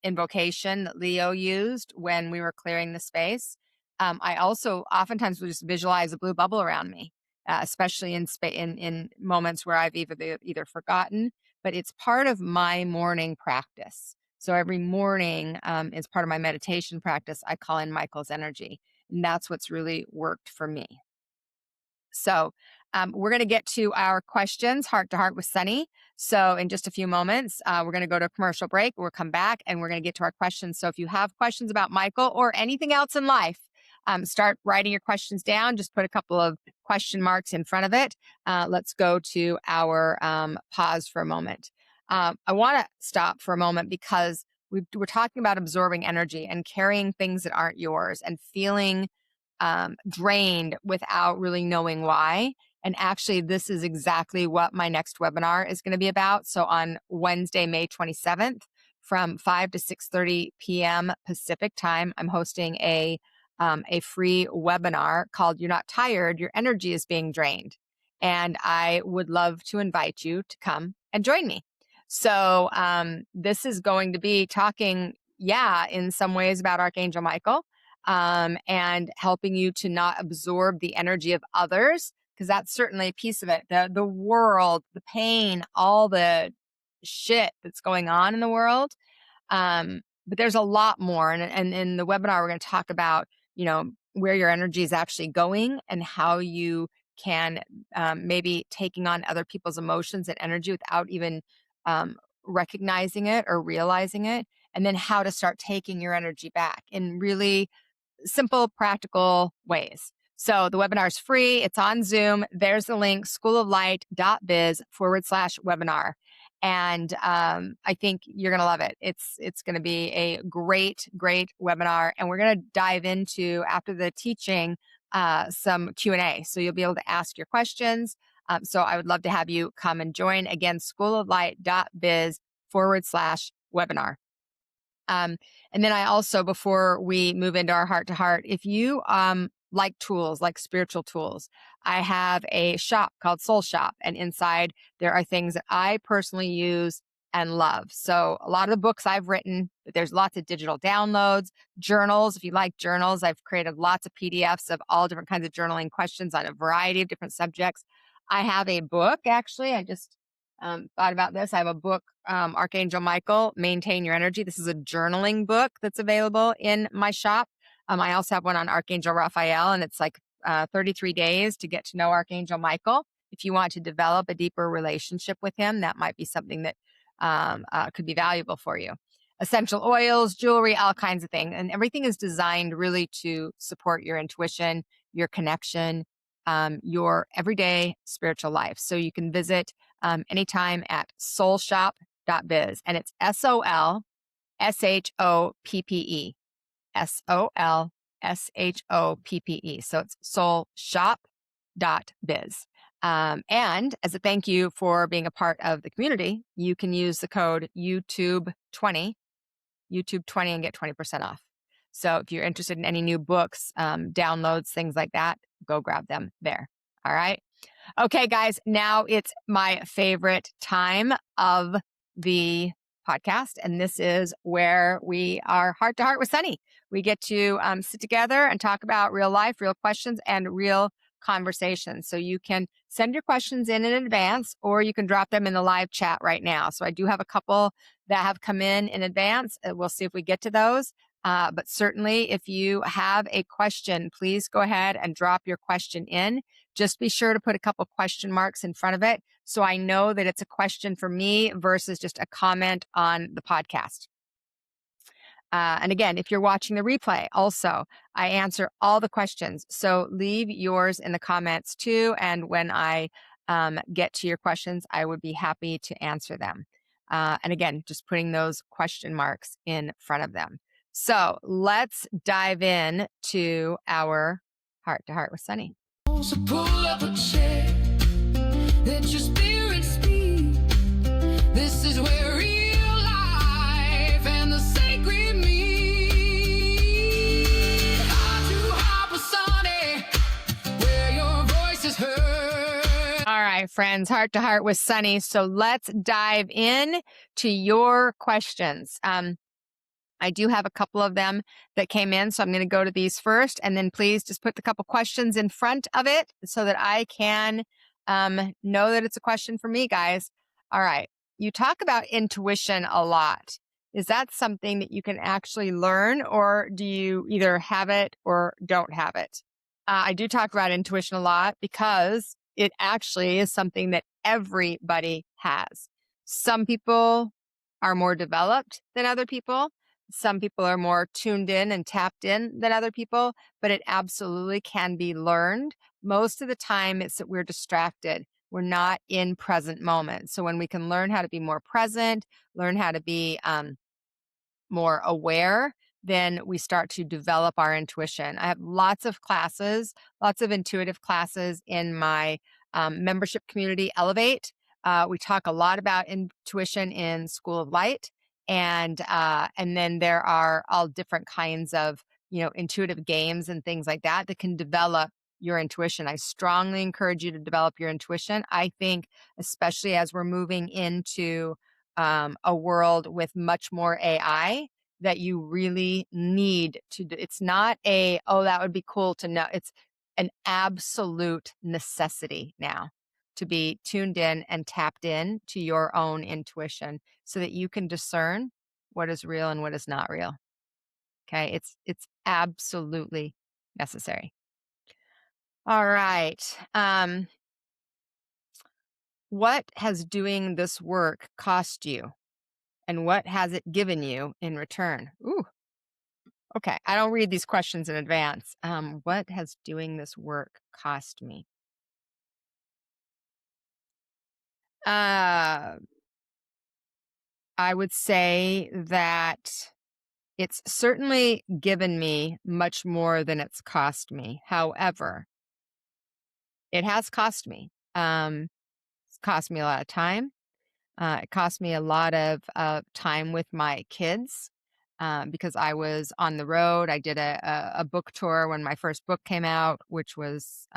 invocation that Leo used when we were clearing the space. I also oftentimes will just visualize a blue bubble around me, especially in moments where I've either forgotten, but it's part of my morning practice. So every morning, is part of my meditation practice. I call in Michael's energy, and that's what's really worked for me. So we're going to get to our questions, heart to heart with Sunny. So in just a few moments, we're going to go to a commercial break. We'll come back and we're going to get to our questions. So if you have questions about Michael or anything else in life, start writing your questions down. Just put a couple of question marks in front of it. Let's go to our pause for a moment. I want to stop for a moment because we're talking about absorbing energy and carrying things that aren't yours and feeling drained without really knowing why. And actually, this is exactly what my next webinar is going to be about. So on Wednesday, May 27th, from 5 to 6:30 p.m. Pacific time, I'm hosting a free webinar called "You're Not Tired, Your Energy is Being Drained." And I would love to invite you to come and join me. So this is going to be talking, in some ways about Archangel Michael, and helping you to not absorb the energy of others, because that's certainly a piece of it. The world, the pain, all the shit that's going on in the world. But there's a lot more. And in the webinar, we're going to talk about, where your energy is actually going and how you can maybe taking on other people's emotions and energy without even recognizing it or realizing it. And then how to start taking your energy back in really simple, practical ways. So the webinar is free. It's on Zoom. There's the link, schooloflight.biz/webinar. And I think you're going to love it. It's going to be a great, great webinar. And we're going to dive into, after the teaching, some Q&A. So you'll be able to ask your questions. So I would love to have you come and join. Again, schooloflight.biz/webinar. And then I also, before we move into our heart to heart, if you like tools, like spiritual tools, I have a shop called Soul Shop. And inside there are things that I personally use and love. So a lot of the books I've written, but there's lots of digital downloads, journals. If you like journals, I've created lots of PDFs of all different kinds of journaling questions on a variety of different subjects. I have a book, actually. I just thought about this. I have a book, Archangel Michael, Maintain Your Energy. This is a journaling book that's available in my shop. I also have one on Archangel Raphael, and it's like 33 days to get to know Archangel Michael. If you want to develop a deeper relationship with him, that might be something that could be valuable for you. Essential oils, jewelry, all kinds of things. And everything is designed really to support your intuition, your connection, your everyday spiritual life. So you can visit anytime at soulshop.biz. And it's SOLSHOPPE. SOLSHOPPE. So it's soulshop.biz. And as a thank you for being a part of the community, you can use the code YouTube20, YouTube20, and get 20% off. So if you're interested in any new books, downloads, things like that, go grab them there. All right. Okay, guys, now it's my favorite time of the podcast. And this is where we are heart to heart with Sunny. We get to sit together and talk about real life, real questions, and real conversations. So you can send your questions in advance, or you can drop them in the live chat right now. So I do have a couple that have come in advance. We'll see if we get to those. But certainly, if you have a question, please go ahead and drop your question in. Just be sure to put a couple question marks in front of it so I know that it's a question for me versus just a comment on the podcast. And again, if you're watching the replay, also, I answer all the questions. So leave yours in the comments too. And when I get to your questions, I would be happy to answer them. And again, just putting those question marks in front of them. So let's dive in to our heart to heart with Sunny. So pull up a chair, let your spirit speak. This is where real life and the sacred meet. Heart to heart with Sunny, where your voice is heard. All right, friends, heart to heart with Sunny. So let's dive in to your questions. I do have a couple of them that came in, so I'm going to go to these first, and then please just put the couple questions in front of it so that I can know that it's a question for me, guys. All right. You talk about intuition a lot. Is that something that you can actually learn, or do you either have it or don't have it? I do talk about intuition a lot because it actually is something that everybody has. Some people are more developed than other people. Some people are more tuned in and tapped in than other people, but it absolutely can be learned. Most of the time, it's that we're distracted. We're not in present moment. So when we can learn how to be more present, learn how to be more aware, then we start to develop our intuition. I have lots of classes, lots of intuitive classes in my membership community, Elevate. We talk a lot about intuition in School of Light. And then there are all different kinds of, intuitive games and things like that that can develop your intuition. I strongly encourage you to develop your intuition. I think, especially as we're moving into a world with much more AI, that you really need to do. It's not that would be cool to know. It's an absolute necessity now to be tuned in and tapped in to your own intuition so that you can discern what is real and what is not real. Okay. It's absolutely necessary. All right. What has doing this work cost you? And what has it given you in return? Ooh, Okay, I don't read these questions in advance. What has doing this work cost me? Uh, I would say that it's certainly given me much more than it's cost me. However, it has cost me. It's cost me a lot of time. It cost me a lot of time with my kids because I was on the road. I did a book tour when my first book came out, which was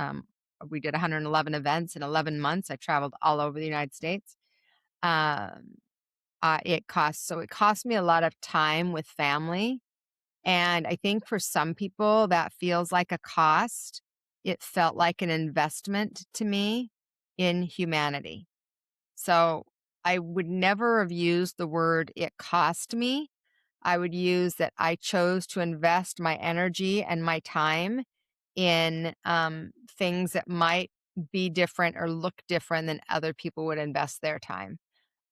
we did 111 events in 11 months. I traveled all over the United States. Um, it cost me a lot of time with family, and I think for some people that feels like a cost. It felt like an investment to me in humanity. So I would never have used the word it cost me. I would use that I chose to invest my energy and my time in things that might be different or look different than other people would invest their time.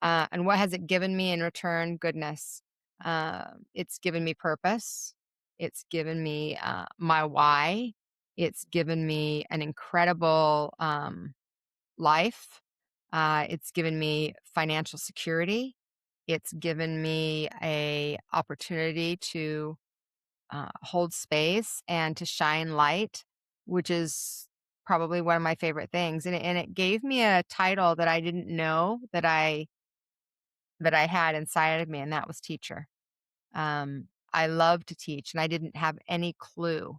And what has it given me in return? Goodness. It's given me purpose. It's given me my why. It's given me an incredible life. It's given me financial security. It's given me a opportunity to hold space and to shine light, which is probably one of my favorite things. And it gave me a title that I didn't know that I had inside of me, and that was teacher. I love to teach, and I didn't have any clue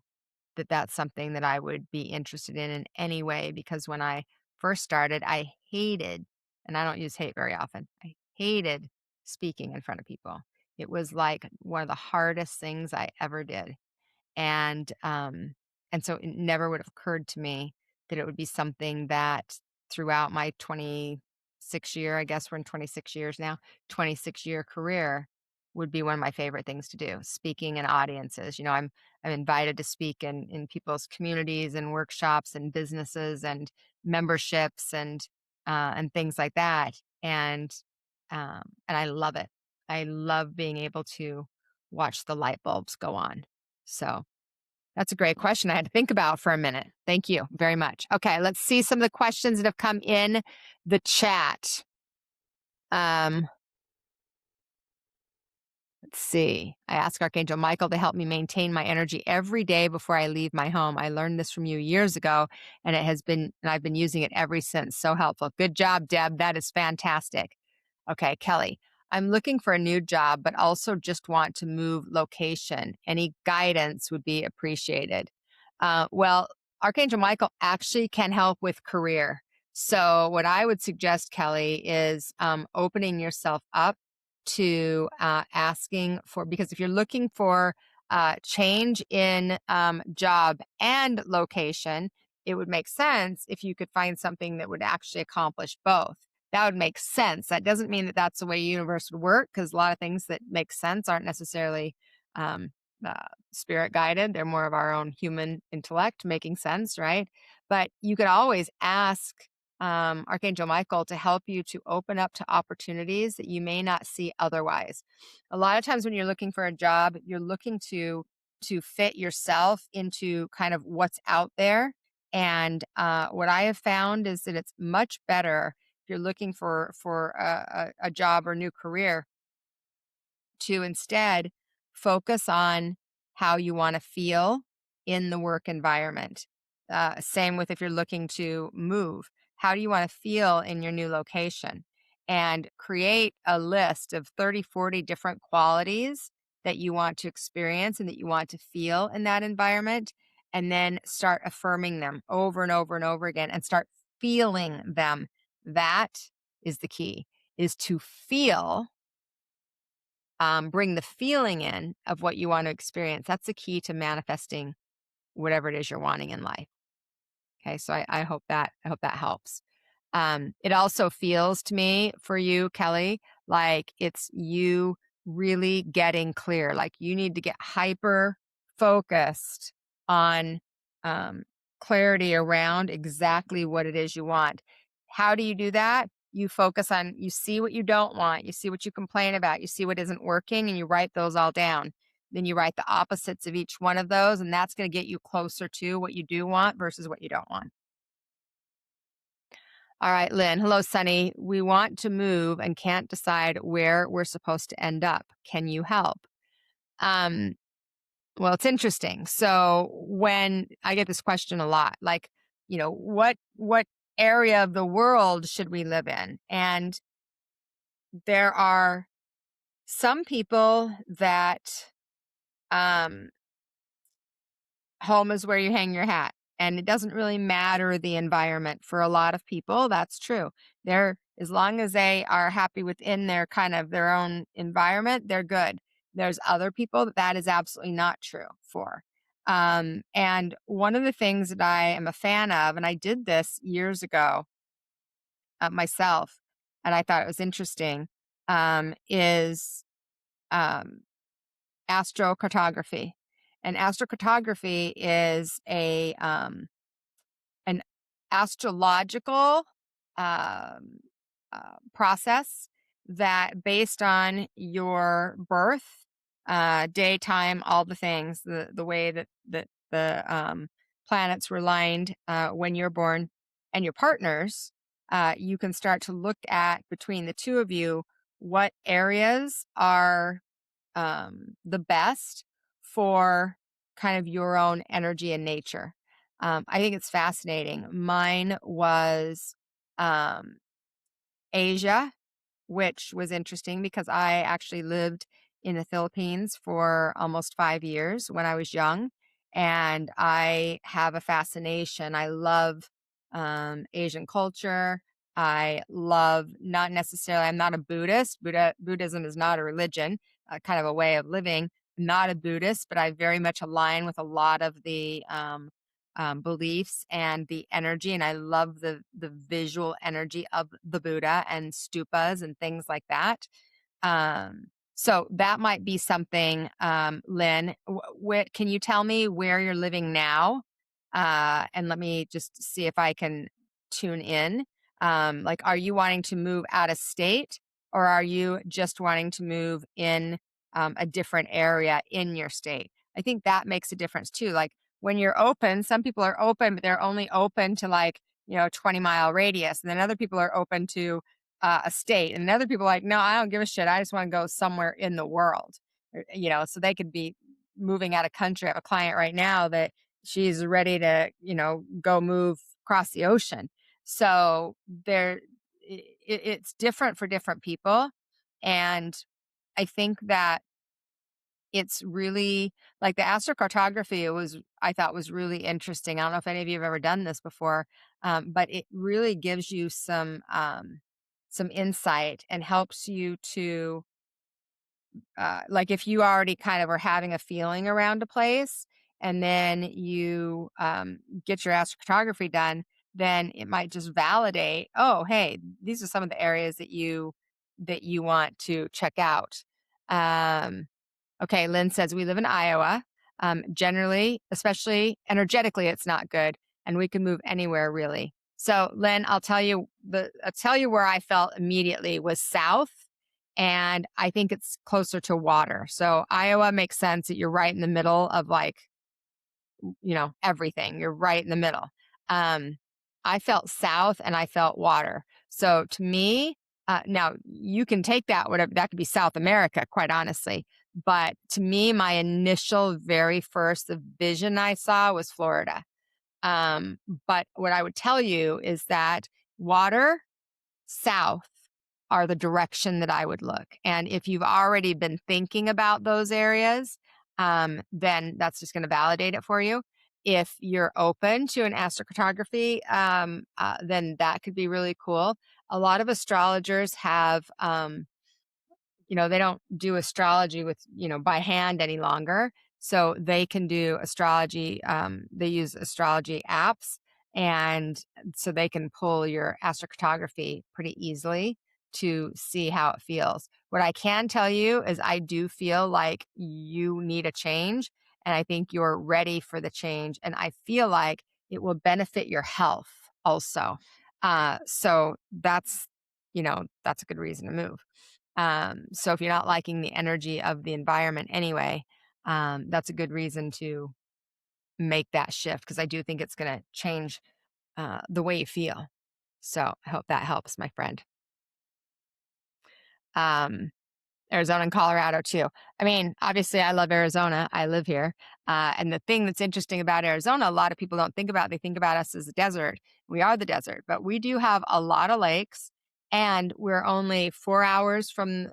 that that's something that I would be interested in any way because when I first started, I hated, and I don't use hate very often, I hated speaking in front of people. It was like one of the hardest things I ever did. And, um, and so it never would have occurred to me that it would be something that throughout my 26 year, I guess we're in 26 years now, 26-year career would be one of my favorite things to do, speaking in audiences. I'm invited to speak in people's communities and workshops and businesses and memberships and things like that. And I love it. I love being able to watch the light bulbs go on. So that's a great question I had to think about for a minute. Thank you very much. Okay, let's see some of the questions that have come in the chat. Um, let's see. I ask Archangel Michael to help me maintain my energy every day before I leave my home. I learned this from you years ago, and I've been using it ever since. So helpful. Good job, Deb. That is fantastic. Okay, Kelly. I'm looking for a new job, but also just want to move location. Any guidance would be appreciated. Well, Archangel Michael actually can help with career. So, what I would suggest, Kelly, is opening yourself up to asking for, because if you're looking for change in job and location, it would make sense if you could find something that would actually accomplish both. That would make sense. That doesn't mean that that's the way universe would work, because a lot of things that make sense aren't necessarily um, uh, spirit guided. They're more of our own human intellect making sense, right? But you could always ask Archangel Michael to help you to open up to opportunities that you may not see otherwise. A lot of times when you're looking for a job, you're looking to fit yourself into kind of what's out there. And what I have found is that it's much better if you're looking for a job or new career to instead focus on how you want to feel in the work environment. Same with if you're looking to move. How do you want to feel in your new location? And create a list of 30, 40 different qualities that you want to experience and that you want to feel in that environment. And then start affirming them over and over and over again and start feeling them. That is the key, is to feel, bring the feeling in of what you want to experience. That's the key to manifesting whatever it is you're wanting in life. Okay, so I hope that helps. It also feels to me for you, Kelly, like it's you really getting clear. Like you need to get hyper focused on um, clarity around exactly what it is you want. How do you do that? You focus on, you see what you don't want, you see what you complain about, you see what isn't working, and you write those all down. then you write the opposites of each one of those, and that's going to get you closer to what you do want versus what you don't want. All right, Lynn. Hello, Sunny. We want to move and can't decide where we're supposed to end up. Can you help? Um, well, it's interesting. So when I get this question a lot, like, what area of the world should we live in? And there are some people that um home is where you hang your hat. And it doesn't really matter the environment for a lot of people. That's true. They're as long as they are happy within their kind of their own environment, they're good. There's other people that that is absolutely not true for. And one of the things that I am a fan of, and I did this years ago myself, and I thought it was interesting, is um, astrocartography. And astrocartography is an astrological um, process that, based on your birth, daytime, all the things, the way that the planets were lined when you're born, and your partners, you can start to look at between the two of you what areas are the best for kind of your own energy and nature. I think it's fascinating. Mine was um, Asia, which was interesting because I actually lived in the Philippines for almost 5 years when I was young. And I have a fascination. I love Asian culture. I love, not necessarily, I'm not a Buddhist. Buddhism is not a religion, kind of a way of living. I'm not a Buddhist, but I very much align with a lot of the beliefs and the energy, and I love the visual energy of the Buddha and stupas and things like that. So that might be something, Lynn. Can you tell me where you're living now? And let me just see if I can tune in. Like, are you wanting to move out of state, or are you just wanting to move in a different area in your state? I think that makes a difference too. Like, when you're open, some people are open, but they're only open to, like, 20-mile radius. And then other people are open to a state. And other people are like, no, I don't give a shit. I just want to go somewhere in the world. So they could be moving out of country. I have a client right now that she's ready to, go move across the ocean. So it's different for different people. And I think that it's really like the astrocartography. I thought was really interesting. I don't know if any of you have ever done this before, but it really gives you some insight and helps you to like, if you already kind of are having a feeling around a place, and then you get your astrocartography done, then it might just validate, oh, hey, these are some of the areas that you want to check out. um, Okay, Lynn says, we live in Iowa. Generally, especially energetically, it's not good, and we can move anywhere really. So, Lynn, I'll tell you where I felt immediately was south, and I think it's closer to water. So Iowa makes sense that you're right in the middle of, like, everything. You're right in the middle. Um, I felt south and I felt water. So to me, now you can take that, whatever, that could be South America, quite honestly. But to me, my initial, very first, the vision I saw was Florida. But what I would tell you is that water, south, are the direction that I would look. And if you've already been thinking about those areas, then that's just going to validate it for you. If you're open to an astrocartography, then that could be really cool. A lot of astrologers have they don't do astrology with, by hand any longer. So they can do astrology. They use astrology apps. And so they can pull your astrocartography pretty easily to see how it feels. What I can tell you is I do feel like you need a change. And I think you're ready for the change. And I feel like it will benefit your health also. So that's a good reason to move. So if you're not liking the energy of the environment anyway, that's a good reason to make that shift because I do think it's going to change the way you feel. So I hope that helps, my friend. Um, Arizona and Colorado too. I mean, obviously, I love Arizona. I live here. And the thing that's interesting about Arizona, a lot of people don't think about, they think about us as a desert. We are the desert, but we do have a lot of lakes, and we're only 4 hours from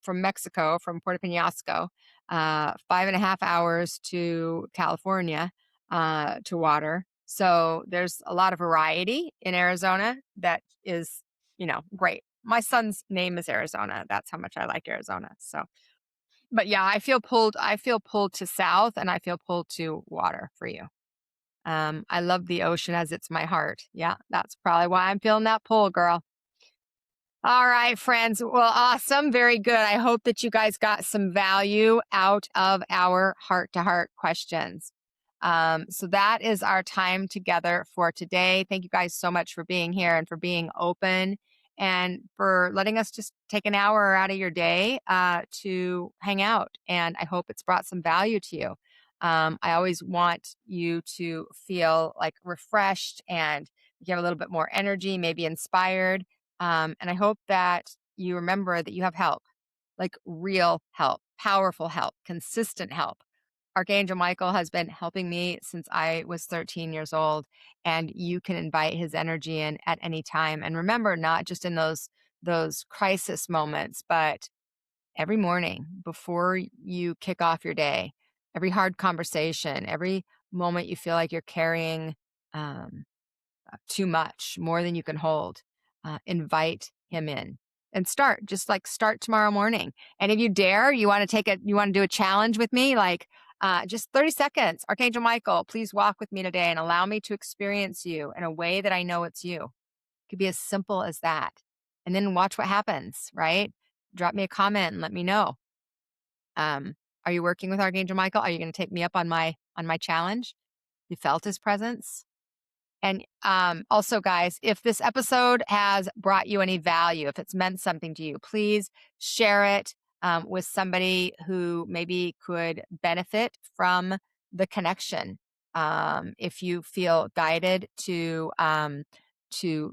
Mexico, from Puerto Penasco, 5.5 hours to California to water. So there's a lot of variety in Arizona that is, great. My son's name is Arizona. That's how much I like Arizona. So, but yeah, I feel pulled to south, and I feel pulled to water for you. I love the ocean as it's my heart. Yeah, that's probably why I'm feeling that pull, girl. All right, friends. Well, awesome. Very good. I hope that you guys got some value out of our heart to heart questions. So that is our time together for today. Thank you guys so much for being here and for being open and for letting us just take an hour out of your day to hang out. And I hope it's brought some value to you. I always want you to feel like refreshed and you have a little bit more energy, maybe inspired. And I hope that you remember that you have help, like real help, powerful help, consistent help. Archangel Michael has been helping me since I was 13 years old, and you can invite his energy in at any time. And remember, not just in those crisis moments, but every morning before you kick off your day, every hard conversation, every moment you feel like you're carrying um, too much, more than you can hold, invite him in and start tomorrow morning. And if you dare, you want to do a challenge with me, like just 30 seconds. Archangel Michael, please walk with me today and allow me to experience you in a way that I know it's you. It could be as simple as that. And then watch what happens, right? Drop me a comment and let me know. Are you working with Archangel Michael? Are you going to take me up on my challenge? You felt his presence? And also, guys, if this episode has brought you any value, if it's meant something to you, please share it with somebody who maybe could benefit from the connection. If you feel guided to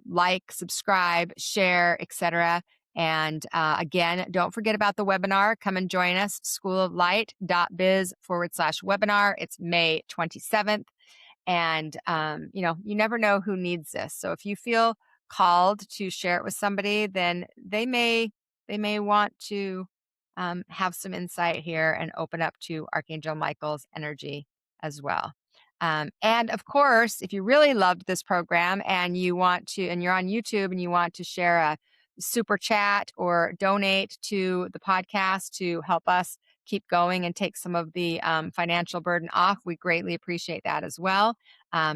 like, subscribe, share, etc. And again, don't forget about the webinar. Come and join us, schooloflight.biz/webinar. It's May 27th. And, you never know who needs this. So if you feel called to share it with somebody, then they may want to have some insight here and open up to Archangel Michael's energy as well. And of course, if you really loved this program and you're on YouTube and you want to share a super chat or donate to the podcast to help us keep going and take some of the financial burden off, we greatly appreciate that as well,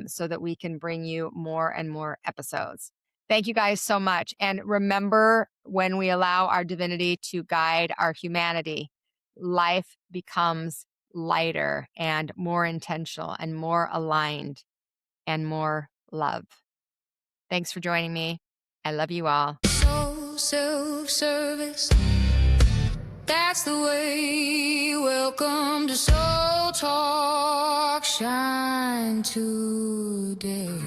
so that we can bring you more and more episodes. Thank you guys so much. And remember, when we allow our divinity to guide our humanity, life becomes lighter and more intentional and more aligned and more love. Thanks for joining me. I love you all. So self-service, that's the way. Welcome to Soul Talk, shine today.